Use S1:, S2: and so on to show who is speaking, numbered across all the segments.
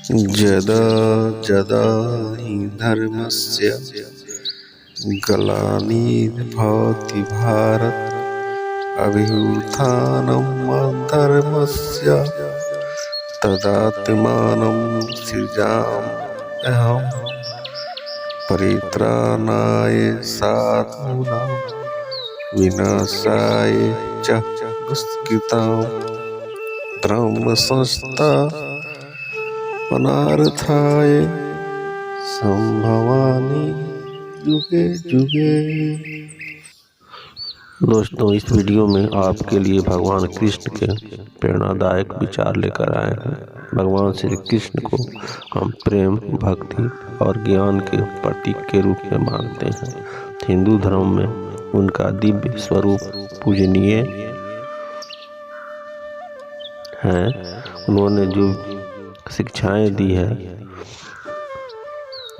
S1: यदा यदा हि धर्मस्य ग्लानिर्भवति भारत अभ्युत्थानं अधर्मस्य तदात्मानं सृजाम्यहम् परित्राणाय साधूनां विनाशाय च दुष्कृतां धर्मसंस्थापनार्थाय संभवामि जुगे जुगे। दोस्तों, इस वीडियो में आपके लिए भगवान कृष्ण के प्रेरणादायक विचार लेकर आए हैं। भगवान श्री कृष्ण को हम प्रेम, भक्ति और ज्ञान के प्रतीक के रूप में मानते हैं। हिंदू धर्म में उनका दिव्य स्वरूप पूजनीय है। उन्होंने जो शिक्षाएं दी है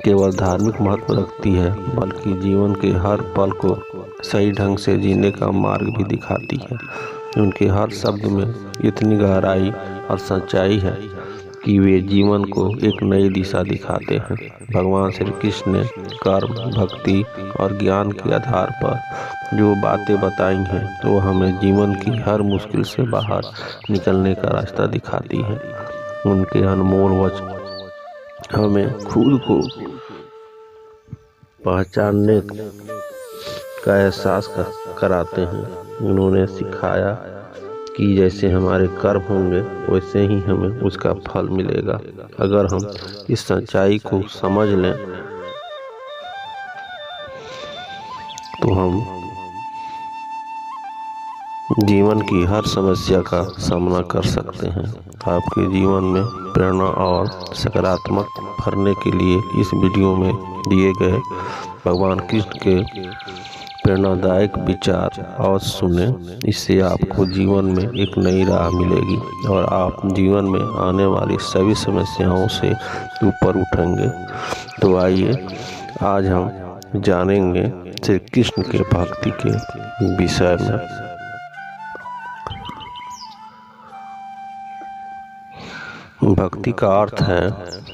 S1: केवल धार्मिक महत्व रखती है, बल्कि जीवन के हर पल को सही ढंग से जीने का मार्ग भी दिखाती है। उनके हर शब्द में इतनी गहराई और सच्चाई है कि वे जीवन को एक नई दिशा दिखाते हैं। भगवान श्री कृष्ण ने कर्म, भक्ति और ज्ञान के आधार पर जो बातें बताई हैं वो हमें जीवन की हर मुश्किल से बाहर निकलने का रास्ता दिखाती है। उनके अनमोल वचन हमें खुद को पहचानने का एहसास कराते हैं। उन्होंने सिखाया कि जैसे हमारे कर्म होंगे वैसे ही हमें उसका फल मिलेगा। अगर हम इस सच्चाई को समझ लें तो हम जीवन की हर समस्या का सामना कर सकते हैं। आपके जीवन में प्रेरणा और सकारात्मक भरने के लिए इस वीडियो में दिए गए भगवान कृष्ण के प्रेरणादायक विचार और सुने। इससे आपको जीवन में एक नई राह मिलेगी और आप जीवन में आने वाली सभी समस्याओं से ऊपर उठेंगे। तो आइए आज हम जानेंगे श्री कृष्ण के भक्ति के विषय में। भक्ति का अर्थ है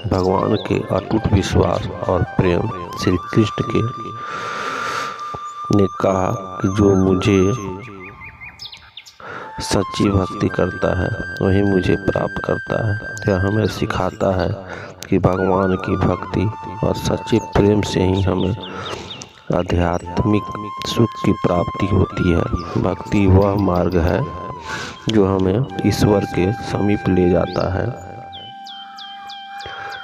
S1: भगवान के अटूट विश्वास और प्रेम। श्री कृष्ण ने कहा कि जो मुझे सच्ची भक्ति करता है वही मुझे प्राप्त करता है। यह हमें सिखाता है कि भगवान की भक्ति और सच्चे प्रेम से ही हमें आध्यात्मिक सुख की प्राप्ति होती है। भक्ति वह मार्ग है जो हमें ईश्वर के समीप ले जाता है।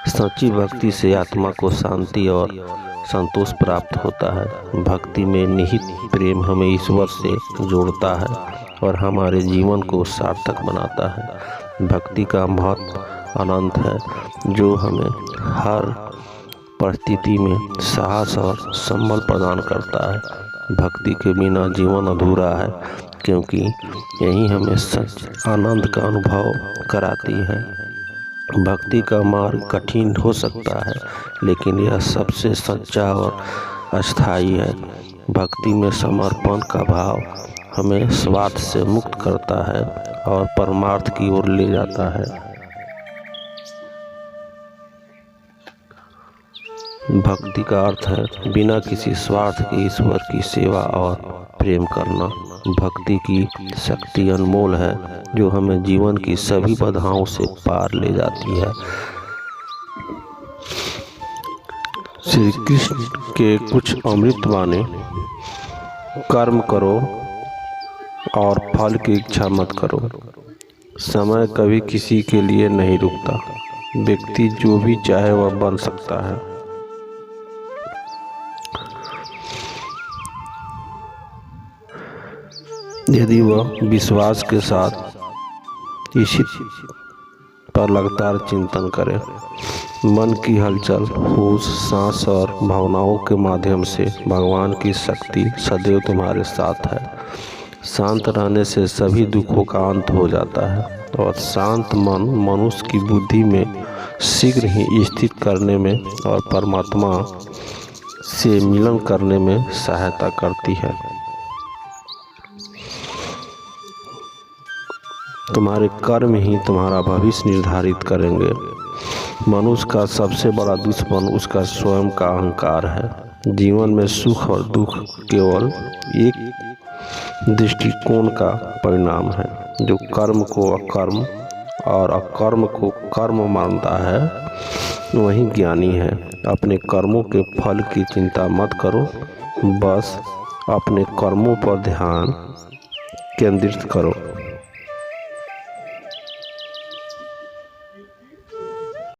S1: सच्ची भक्ति से आत्मा को शांति और संतोष प्राप्त होता है। भक्ति में निहित प्रेम हमें ईश्वर से जोड़ता है और हमारे जीवन को सार्थक बनाता है। भक्ति का महत्व अनंत है जो हमें हर परिस्थिति में साहस और संबल प्रदान करता है। भक्ति के बिना जीवन अधूरा है, क्योंकि यही हमें सच आनंद का अनुभव कराती है। भक्ति का मार्ग कठिन हो सकता है, लेकिन यह सबसे सच्चा और अस्थायी है। भक्ति में समर्पण का भाव हमें स्वार्थ से मुक्त करता है और परमार्थ की ओर ले जाता है। भक्ति का अर्थ है बिना किसी स्वार्थ के ईश्वर की सेवा और प्रेम करना। भक्ति की शक्ति अनमोल है जो हमें जीवन की सभी बाधाओं से पार ले जाती है। श्री कृष्ण के कुछ अमृत वाणी: कर्म करो और फल की इच्छा मत करो। समय कभी किसी के लिए नहीं रुकता। व्यक्ति जो भी चाहे वह बन सकता है। यदि वह विश्वास के साथ इसी पर लगातार चिंतन करे। मन की हलचल, होश, सांस और भावनाओं के माध्यम से भगवान की शक्ति सदैव तुम्हारे साथ है। शांत रहने से सभी दुखों का अंत हो जाता है और शांत मन मनुष्य की बुद्धि में शीघ्र ही स्थित करने में और परमात्मा से मिलन करने में सहायता करती है। तुम्हारे कर्म ही तुम्हारा भविष्य निर्धारित करेंगे। मनुष्य का सबसे बड़ा दुश्मन उसका स्वयं का अहंकार है। जीवन में सुख और दुख केवल एक दृष्टिकोण का परिणाम है। जो कर्म को अकर्म और अकर्म को कर्म मानता है वही ज्ञानी है। अपने कर्मों के फल की चिंता मत करो, बस अपने कर्मों पर ध्यान केंद्रित करो।